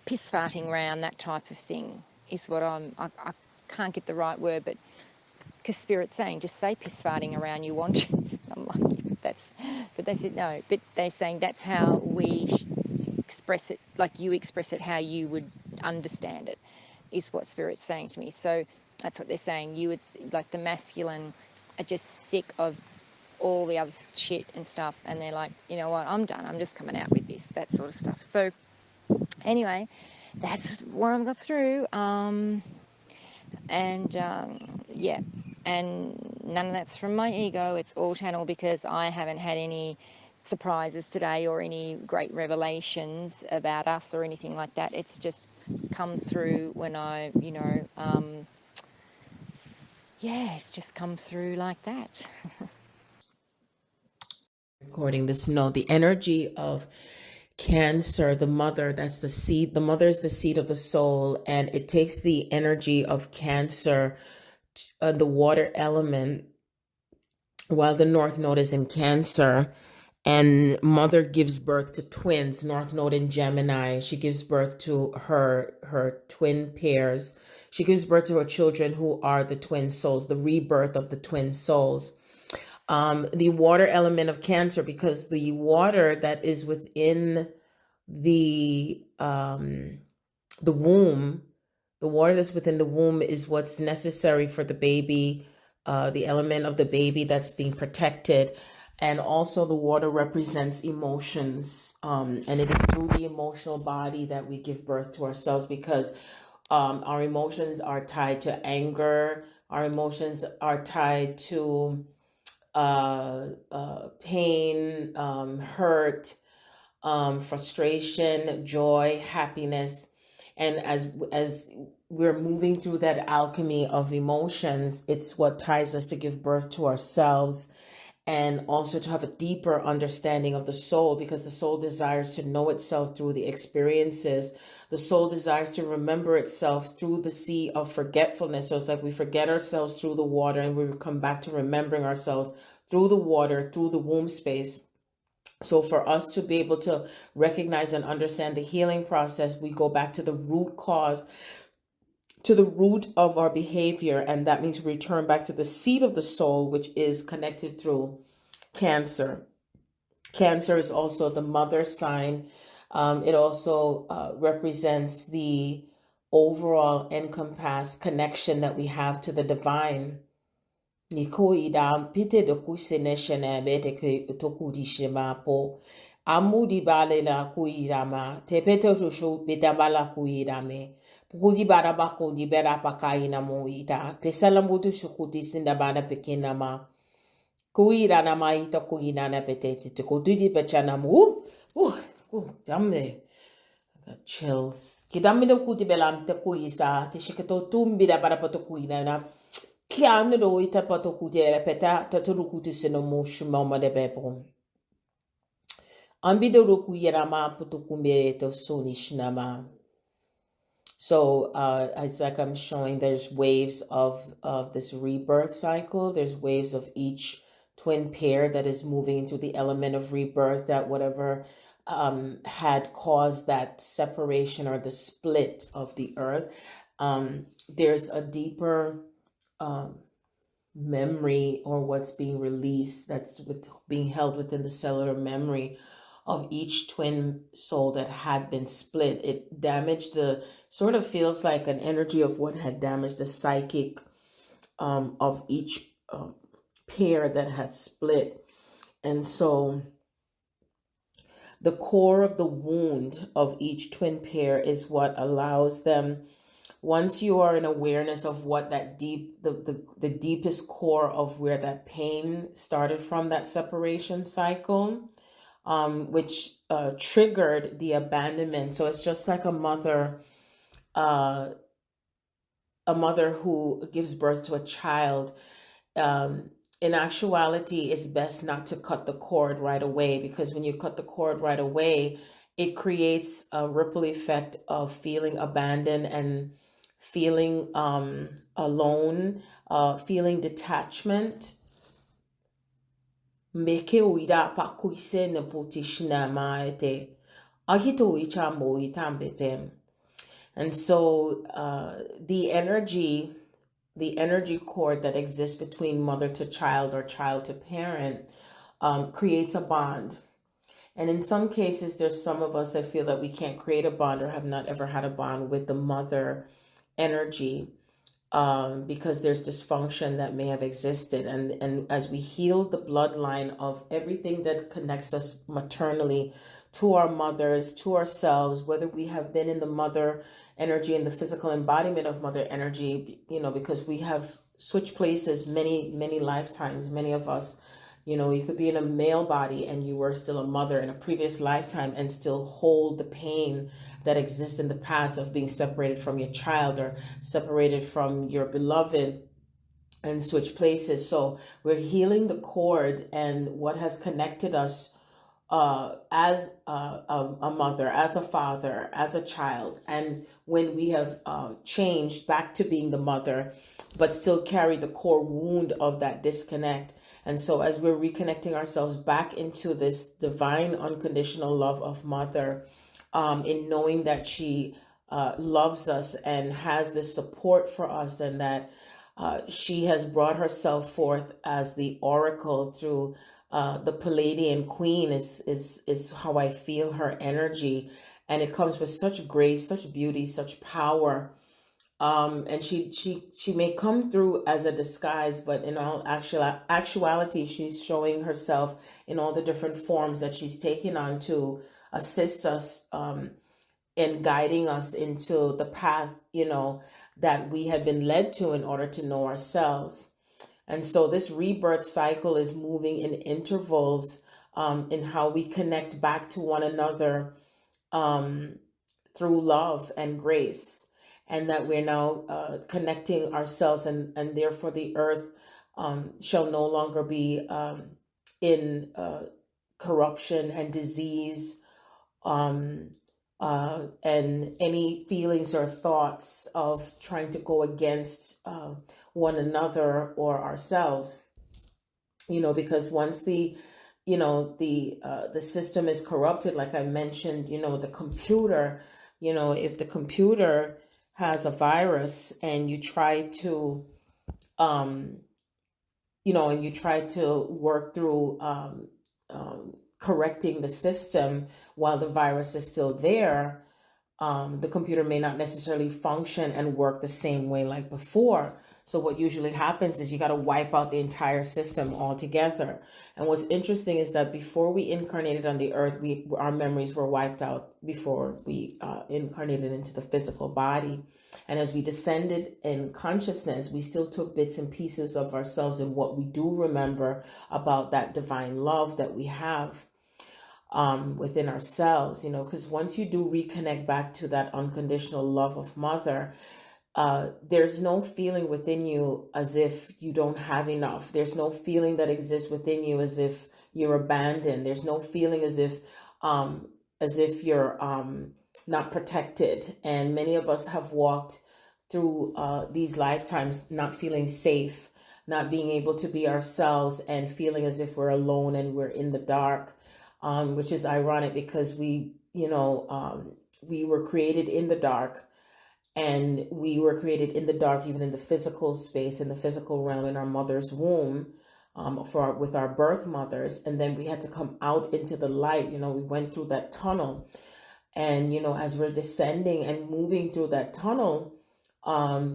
piss farting around, that type of thing is what I can't get the right word, but because Spirit's saying just say piss farting around you want. I'm like, but they said no, but they're saying that's how we express it, like you express it how you would understand it, is what Spirit's saying to me. So that's what they're saying. You would, like, the masculine are just sick of all the other shit and stuff, and they're like, you know what, I'm done, I'm just coming out with this, that sort of stuff. So anyway, that's what I've got through. Yeah, and none of that's from my ego. It's all channel, because I haven't had any surprises today or any great revelations about us or anything like that. It's just come through when I, you know, it's just come through like that. Recording this note, the energy of Cancer, the mother, that's the seed. The mother is the seed of the soul, and it takes the energy of Cancer, the water element, while the North Node is in Cancer. And mother gives birth to twins, North Node in Gemini. She gives birth to her twin pairs. She gives birth to her children, who are the twin souls, the rebirth of the twin souls. The water element of Cancer, because the water that is within the womb, the water that's within the womb is what's necessary for the baby, the element of the baby that's being protected. And also the water represents emotions, and it is through the emotional body that we give birth to ourselves, because our emotions are tied to anger, our emotions are tied to pain, hurt, frustration, joy, happiness. And as we're moving through that alchemy of emotions, it's what ties us to give birth to ourselves. and also to have a deeper understanding of the soul, because the soul desires to know itself through the experiences. The soul desires to remember itself through the sea of forgetfulness. So it's like we forget ourselves through the water, and we come back to remembering ourselves through the water, through the womb space. So for us to be able to recognize and understand the healing process, we go back to the root cause, to the root of our behavior. And that means we return back to the seat of the soul, which is connected through Cancer. Cancer is also the mother sign. It also represents the overall encompass connection that we have to the divine. Niko idam pite de kusene shene bete ke toku di shema po. Amudi bale la kuidama. Te pete shushu pitabala kuidame. Pukudi bara bako di bera pakaina mo ita. Pesalambutu shukuti sindabada pekinama. Kuira na maita kuina na petete to go to the pechanam. Damn it. I got chills. Kidamile kuti belam te kuisa. Te shiketo tumbi da bara pato kuina na. Kiamne do ita pato kuti repeta. Taturu kuti senomo shumama de bebo. Ambi do roku yerama puto kumbe to soni shinama. So it's like I'm showing there's waves of this rebirth cycle. There's waves of each twin pair that is moving into the element of rebirth, that whatever had caused that separation or the split of the earth. There's a deeper memory, or what's being released, that's being held within the cellular memory of each twin soul that had been split. It damaged the, sort of feels like an energy of what had damaged the psychic of each pair that had split. And so the core of the wound of each twin pair is what allows them, once you are in awareness of what that the deepest core of where that pain started from, that separation cycle, which triggered the abandonment. So it's just like a mother who gives birth to a child. In actuality, it's best not to cut the cord right away, because when you cut the cord right away, it creates a ripple effect of feeling abandoned and feeling alone, feeling detachment. Meke uida pa kuise ne potishna maete. Agito ichambo itambepem. And so the energy cord that exists between mother to child or child to parent creates a bond. And in some cases, there's some of us that feel that we can't create a bond or have not ever had a bond with the mother energy, because there's dysfunction that may have existed. And as we heal the bloodline of everything that connects us maternally to our mothers, to ourselves, whether we have been in the mother energy and the physical embodiment of mother energy, because we have switched places many lifetimes. Many of us, you could be in a male body and you were still a mother in a previous lifetime and still hold the pain that exists in the past of being separated from your child or separated from your beloved and switch places. So we're healing the cord and what has connected us as a mother, as a father, as a child. And when we have changed back to being the mother, but still carry the core wound of that disconnect. And so as we're reconnecting ourselves back into this divine unconditional love of mother, in knowing that she loves us and has this support for us, and that she has brought herself forth as the oracle through the Pleaidian queen is how I feel her energy. And it comes with such grace, such beauty, such power. And she may come through as a disguise, but in all actuality, she's showing herself in all the different forms that she's taken on to assist us in guiding us into the path, that we have been led to in order to know ourselves. And so this rebirth cycle is moving in intervals in how we connect back to one another through love and grace. And that we're now connecting ourselves, and therefore the earth shall no longer be in corruption and disease, and any feelings or thoughts of trying to go against one another or ourselves. Because once the system is corrupted, like I mentioned, the computer, if the computer has a virus and you try to work through correcting the system while the virus is still there, the computer may not necessarily function and work the same way like before. So what usually happens is you got to wipe out the entire system altogether. And what's interesting is that before we incarnated on the earth, our memories were wiped out before we incarnated into the physical body. And as we descended in consciousness, we still took bits and pieces of ourselves and what we do remember about that divine love that we have within ourselves, because once you do reconnect back to that unconditional love of Mother, there's no feeling within you as if you don't have enough. There's no feeling that exists within you as if you're abandoned. There's no feeling as if you're not protected. And many of us have walked through these lifetimes not feeling safe, not being able to be ourselves, and feeling as if we're alone and we're in the dark, which is ironic because we were created in the dark. And we were created in the dark, even in the physical space, in the physical realm, in our mother's womb, with our birth mothers. And then we had to come out into the light. We went through that tunnel. And, as we're descending and moving through that tunnel,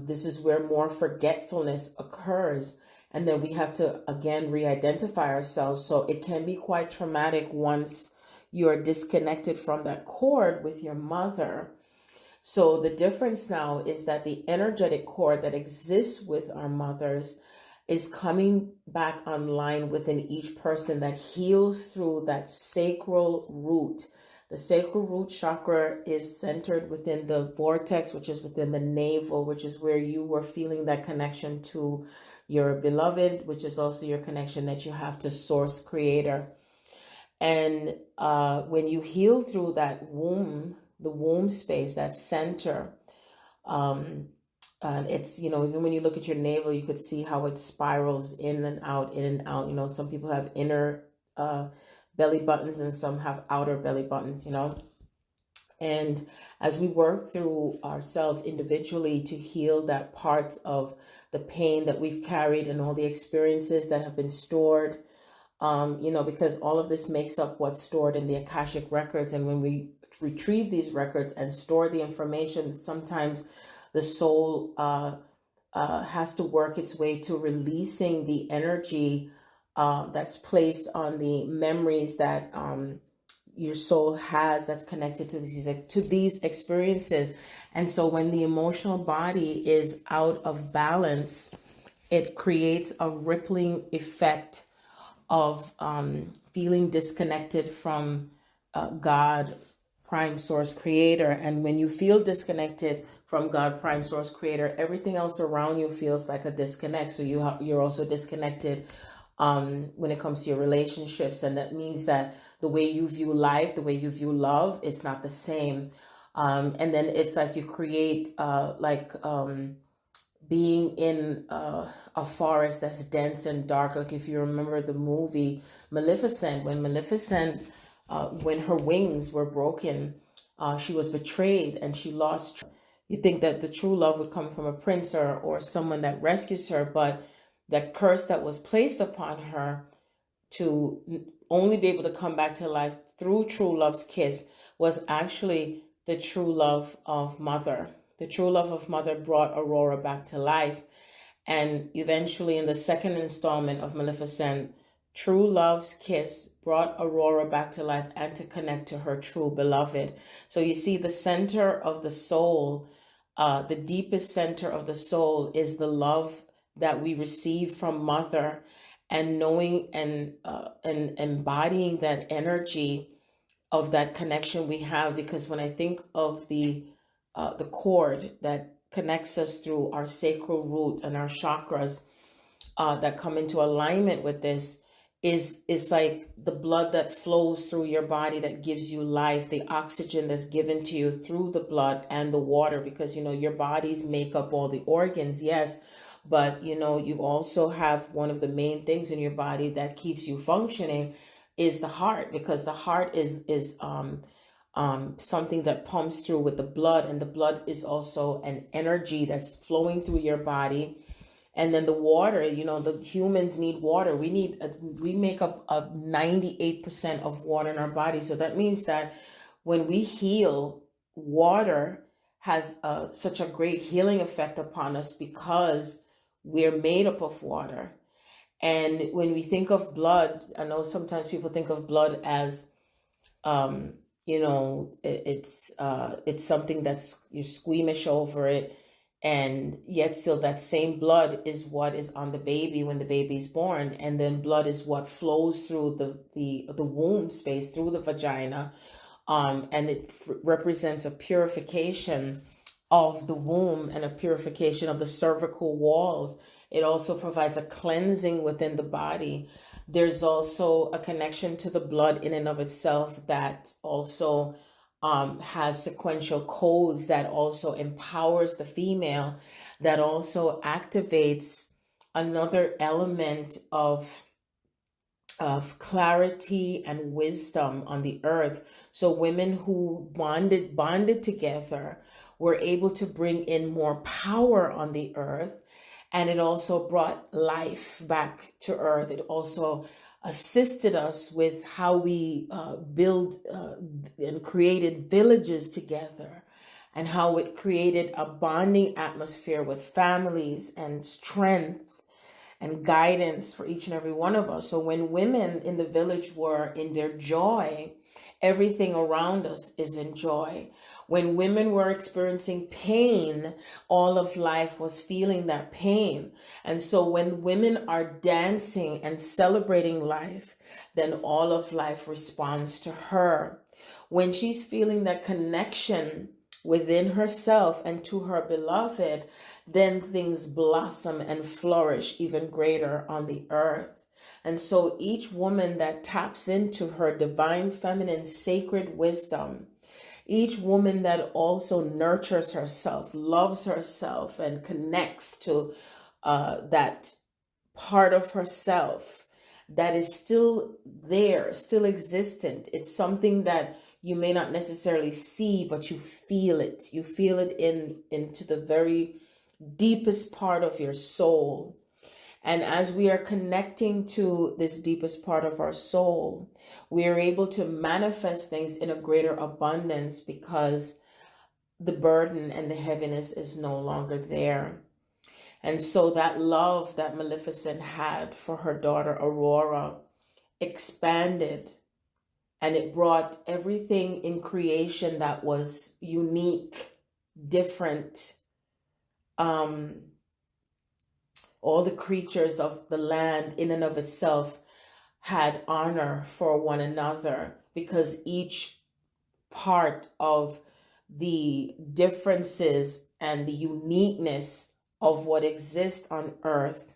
this is where more forgetfulness occurs. And then we have to, again, re-identify ourselves. So it can be quite traumatic once you're disconnected from that cord with your mother. So the difference now is that the energetic cord that exists with our mothers is coming back online within each person that heals through that sacral root. The sacral root chakra is centered within the vortex, which is within the navel, which is where you were feeling that connection to your beloved, which is also your connection that you have to Source Creator. And when you heal through that womb, the womb space, that center, and it's, even when you look at your navel, you could see how it spirals in and out, in and out. Some people have inner belly buttons and some have outer belly buttons, And as we work through ourselves individually to heal that part of the pain that we've carried and all the experiences that have been stored, because all of this makes up what's stored in the Akashic records. And when we retrieve these records and store the information, sometimes the soul has to work its way to releasing the energy that's placed on the memories that your soul has that's connected to these experiences. And so when the emotional body is out of balance, it creates a rippling effect of feeling disconnected from God, Prime Source Creator. And when you feel disconnected from God, Prime Source Creator, everything else around you feels like a disconnect. So you're also disconnected when it comes to your relationships. And that means that the way you view life, the way you view love, it's not the same. And then it's like you create being in a forest that's dense and dark. Like if you remember the movie Maleficent, when her wings were broken, she was betrayed and she lost. You think that the true love would come from a prince or someone that rescues her, but that curse that was placed upon her to only be able to come back to life through true love's kiss was actually the true love of Mother. The true love of Mother brought Aurora back to life. And eventually in the second installment of Maleficent, true love's kiss brought Aurora back to life and to connect to her true beloved. So you see, the center of the soul, the deepest center of the soul is the love that we receive from Mother, and knowing and embodying that energy of that connection we have. Because when I think of the cord that connects us through our sacral root and our chakras that come into alignment with this, is like the blood that flows through your body that gives you life, the oxygen that's given to you through the blood and the water, because your bodies make up all the organs, yes, but you also have one of the main things in your body that keeps you functioning is the heart, because the heart is something that pumps through with the blood, and the blood is also an energy that's flowing through your body. And then the water, the humans need water. We make up 98% of water in our body. So that means that when we heal, water has such a great healing effect upon us because we're made up of water. And when we think of blood, I know sometimes people think of blood as it's something that's you're squeamish over it, and yet still that same blood is what is on the baby when the baby's born, and then blood is what flows through the womb space, through the vagina, and it represents a purification of the womb and a purification of the cervical walls. It also provides a cleansing within the body. There's also a connection to the blood in and of itself that also has sequential codes that also empowers the female, that also activates another element of clarity and wisdom on the earth. So women who bonded together were able to bring in more power on the earth, and it also brought life back to earth. It also assisted us with how we build and created villages together, and how it created a bonding atmosphere with families and strength and guidance for each and every one of us. So when women in the village were in their joy, everything around us is in joy. When women were experiencing pain, all of life was feeling that pain. And so when women are dancing and celebrating life, then all of life responds to her. When she's feeling that connection within herself and to her beloved, then things blossom and flourish even greater on the earth. And so each woman that taps into her divine feminine sacred wisdom, each woman that also nurtures herself, loves herself, and connects to that part of herself that is still there, still existent. It's something that you may not necessarily see, but you feel it. You feel it into the very deepest part of your soul. And as we are connecting to this deepest part of our soul, we are able to manifest things in a greater abundance because the burden and the heaviness is no longer there. And so that love that Maleficent had for her daughter Aurora expanded, and it brought everything in creation that was unique, different. All the creatures of the land in and of itself had honor for one another, because each part of the differences and the uniqueness of what exists on earth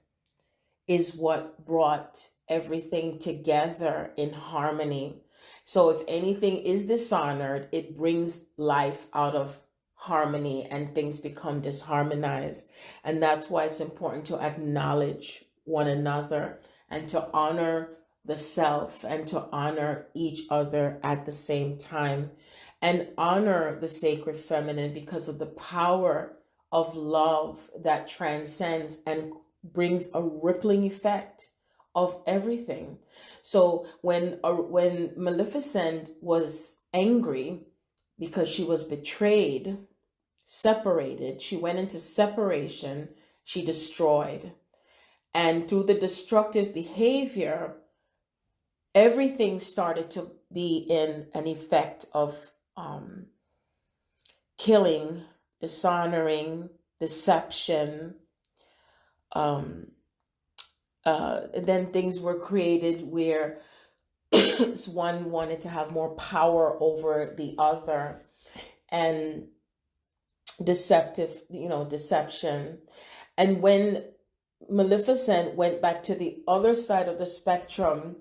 is what brought everything together in harmony. So if anything is dishonored, it brings life out of harmony and things become disharmonized. And that's why it's important to acknowledge one another and to honor the self and to honor each other at the same time, and honor the sacred feminine because of the power of love that transcends and brings a rippling effect of everything. So when Maleficent was angry because she was betrayed, separated, she went into separation, she destroyed. And through the destructive behavior, everything started to be in an effect of killing, dishonoring, deception. Then things were created where one wanted to have more power over the other, and deception. And when Maleficent went back to the other side of the spectrum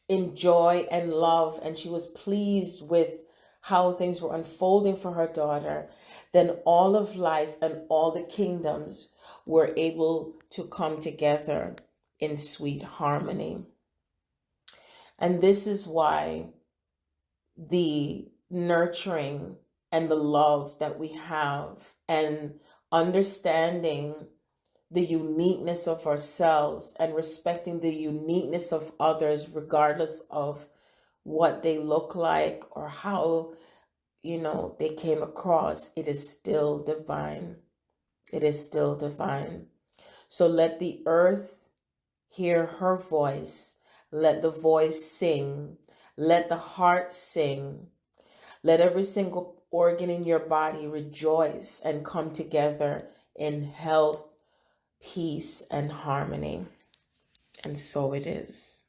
in joy and love, and she was pleased with how things were unfolding for her daughter, then all of life and all the kingdoms were able to come together in sweet harmony. And this is why the nurturing and the love that we have, and understanding the uniqueness of ourselves and respecting the uniqueness of others, regardless of what they look like or how, they came across, it is still divine. It is still divine. So let the earth hear her voice. Let the voice sing. Let the heart sing. Let every single organ in your body rejoice and come together in health, peace, and harmony. And so it is.